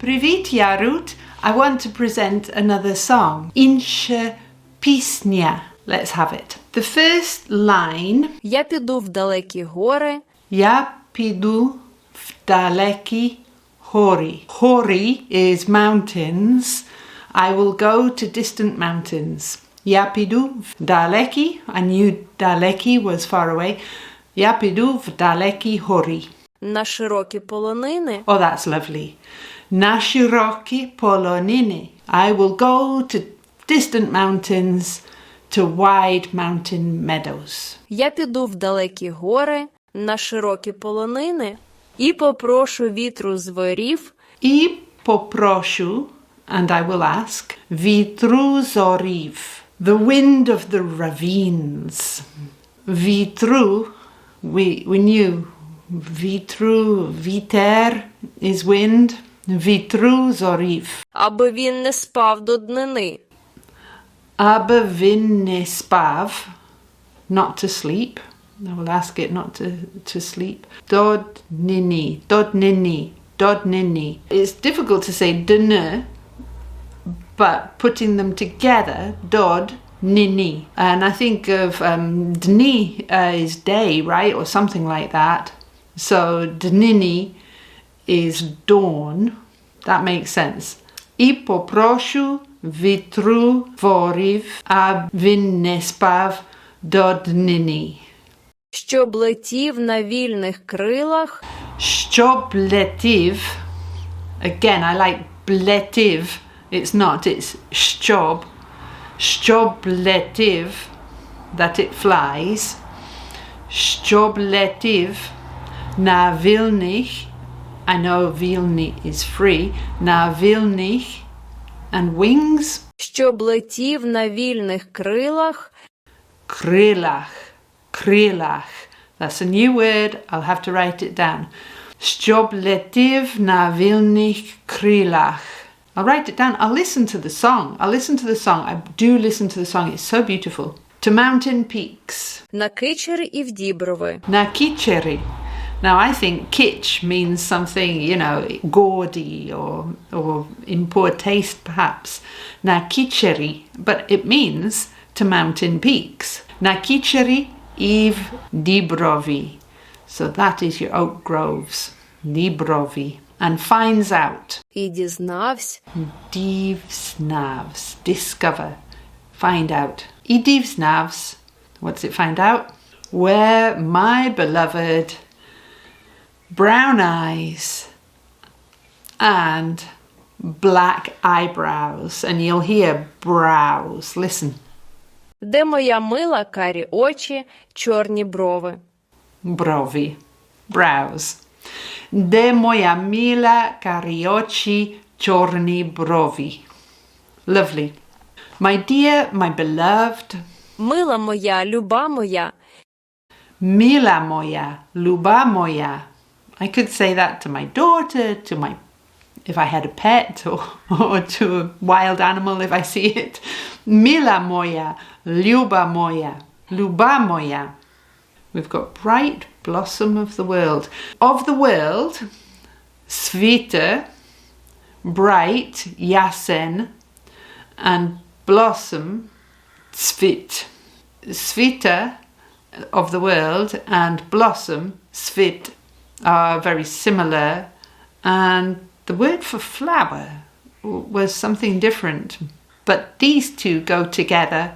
Привіт, я Рут. I want to present another song. Інша пісня. Let's have it. The first line. Я піду в далекі гори. Я піду в далекі hory. Hory is mountains. I will go to distant mountains. Я піду в далекі. I knew далекі was far away. Я піду в далекі hory. На широкі полонини. Oh, that's lovely. На широкі полонини. I will go to distant mountains, to wide mountain meadows. Я піду в далекі гори, на широкі полонини і попрошу вітру з ворів. І попрошу, and I will ask, вітру зорів. The wind of the ravines. Вітру, we knew. Вітру, вітер is wind. Вітру зорів. Аби він не спав до днини. Аби він не спав, not to sleep. I will ask it not to sleep. До днини, до днини, до днини. It's difficult to say dne, but putting them together, dod, nini. And I think of dni is day, right? Or something like that. So dnini is dawn. That makes sense. І попрошу вітру ворів, а він не спав до днини. Щоб летів на вільних крилах. Щоб летів. Again, I like летів. It's not, it's щоб. Щоб летів, that it flies. Щоб летів на вільних. I know вільні is free. На вільних and wings. Щоб летів на вільних крилах. Крилах. Крилах. That's a new word. I'll have to write it down. Щоб летів на вільних крилах. I'll write it down. I'll listen to the song. I'll listen to the song. I do listen to the song. It's so beautiful. To mountain peaks. На кичері і в діброви. На кичері. Now I think kitsch means something, you know, gaudy or in poor taste perhaps. Na kicheri, but it means to mountain peaks. Na kicheri iv dibrovi. So that is your oak groves. Dibrovi. And finds out. І дізнавсь. Divsnavs. Discover. Find out. I divsnavs. What's it find out? Where my beloved brown eyes and black eyebrows. And you'll hear brows. Listen. Де моя мила карі очі, чорні брови. Brovi. Brows. Де моя мила карі очі, чорні брови. Lovely. My dear, my beloved. Мила моя, люба моя. Mila moja, luba moja. I could say that to my daughter, to my, if I had a pet, or to a wild animal if I see it. Mila moja, luba moja, luba moja. We've got bright blossom of the world. Of the world, svita, bright, yasen, and blossom, svit. Svita, of the world, and blossom, svit, are very similar, and the word for flower was something different, but these two go together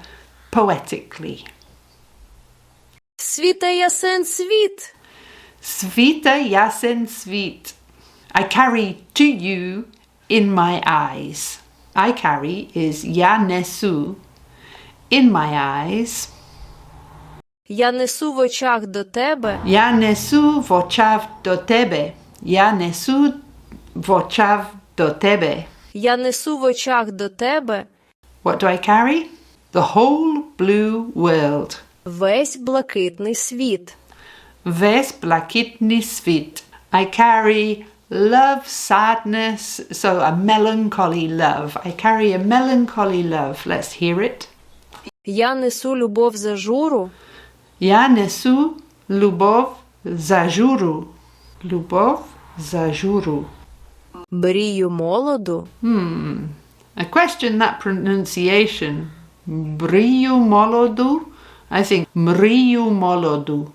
poetically. Світа ясен світ. Svita yasen svit. I carry to you in my eyes. I carry is ya nesu in my eyes. Я несу в очах до тебе. Я несу в очах до тебе. Я несу в очах до тебе. Я несу в очах до тебе. What do I carry? The whole blue world. Весь блакитний світ. Весь блакитний світ. I carry love, sadness, so a melancholy love. I carry a melancholy love. Let's hear it. Я несу любов за журу. Я несу любов за журу. Любов за журу. Мрію молоду. I question that pronunciation. Mriju molodu? I think mriju molodu.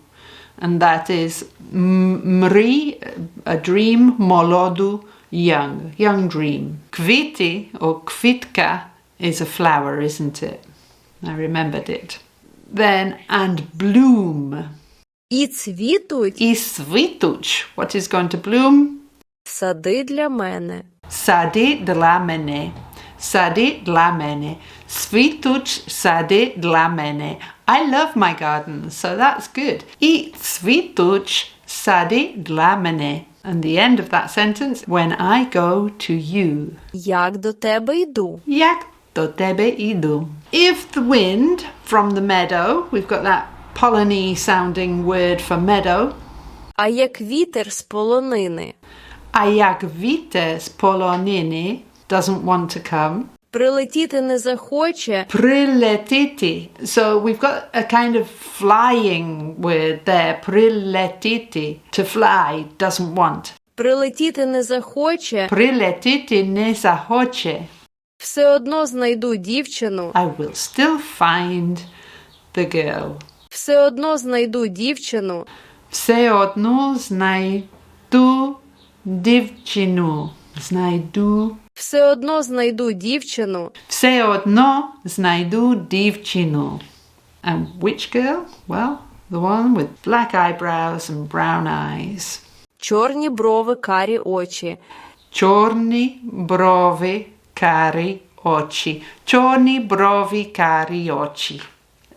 And that is mri, a dream, molodu, young dream. Kviti or kvitka is a flower, isn't it? I remembered it. Then, and bloom. І цвітуть І світуть. What is going to bloom? сади для мене. Сади для мене. Сади для мене. Світуть сади для мене. I love my garden, so that's good. І світуть сади для мене. And the end of that sentence, when I go to you. Як до тебе йду. Як до тебе іду. If the wind from the meadow, we've got that Polony sounding word for meadow. А як вітер з полонини. А як вітер з полонини doesn't want to come. Прилетіти не захоче. Прилетіти. So we've got a kind of flying word there. Прилетіти. To fly doesn't want. Прилетіти не захоче. Прилетіти не захоче. Все одно знайду дівчину. I will still find the girl. Все одно знайду дівчину. Все одно знайду дівчину. Знайду. Все одно знайду дівчину. Все одно знайду дівчину. And which girl? Well, the one with black eyebrows and brown eyes. Чорні брови, карі очі. Чорні брови, карі очі. Чорні брови, карі очі.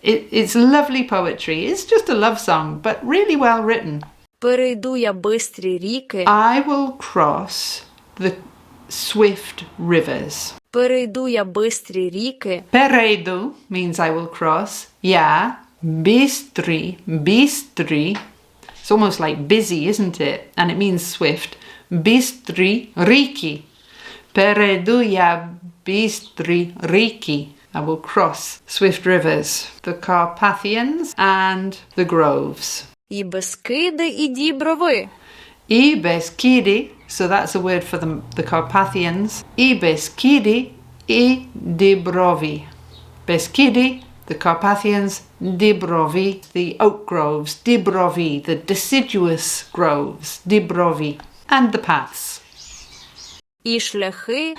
It's lovely poetry. It's just a love song, but really well written. Перейду я бистрі ріки. I will cross the swift rivers. Перейду я бистрі ріки. Перейду means I will cross. Я бистрі, бистрі. It's almost like busy, isn't it? And it means swift. Бистрі ріки. Перейду я бистрі ріки. I will cross swift rivers, the Carpathians and the groves. І Бескиди, і Діброви. I Beskidi, so that's a word for the Carpathians. I Beskidi, I Dibrovi. Beskidi, the Carpathians, Dibrovi, the oak groves, Dibrovi, the deciduous groves, Dibrovi, and the paths. І шляхи.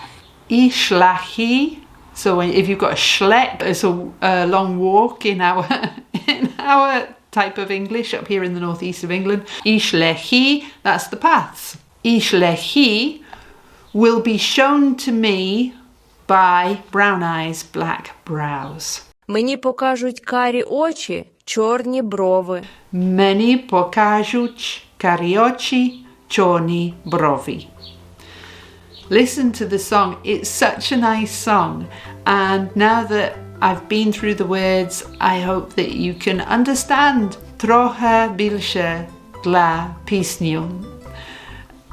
I Shlachi, so if you've got a schlep, it's a long walk in our type of English up here in the northeast of England. Ishlehi, that's the paths. Ishlehi will be shown to me by brown eyes, black brows. Мені покажуть карі очі, чорні брови. Meni pokažuć karioči čorni brovi. Listen to the song. It's such a nice song. And now that I've been through the words, I hope that you can understand trochę більше dla пісню.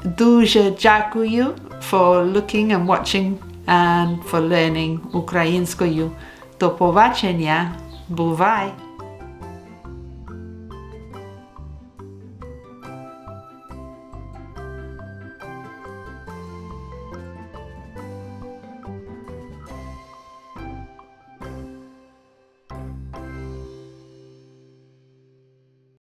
Дуже дякую for looking and watching and for learning українською. До побачення. Бувай!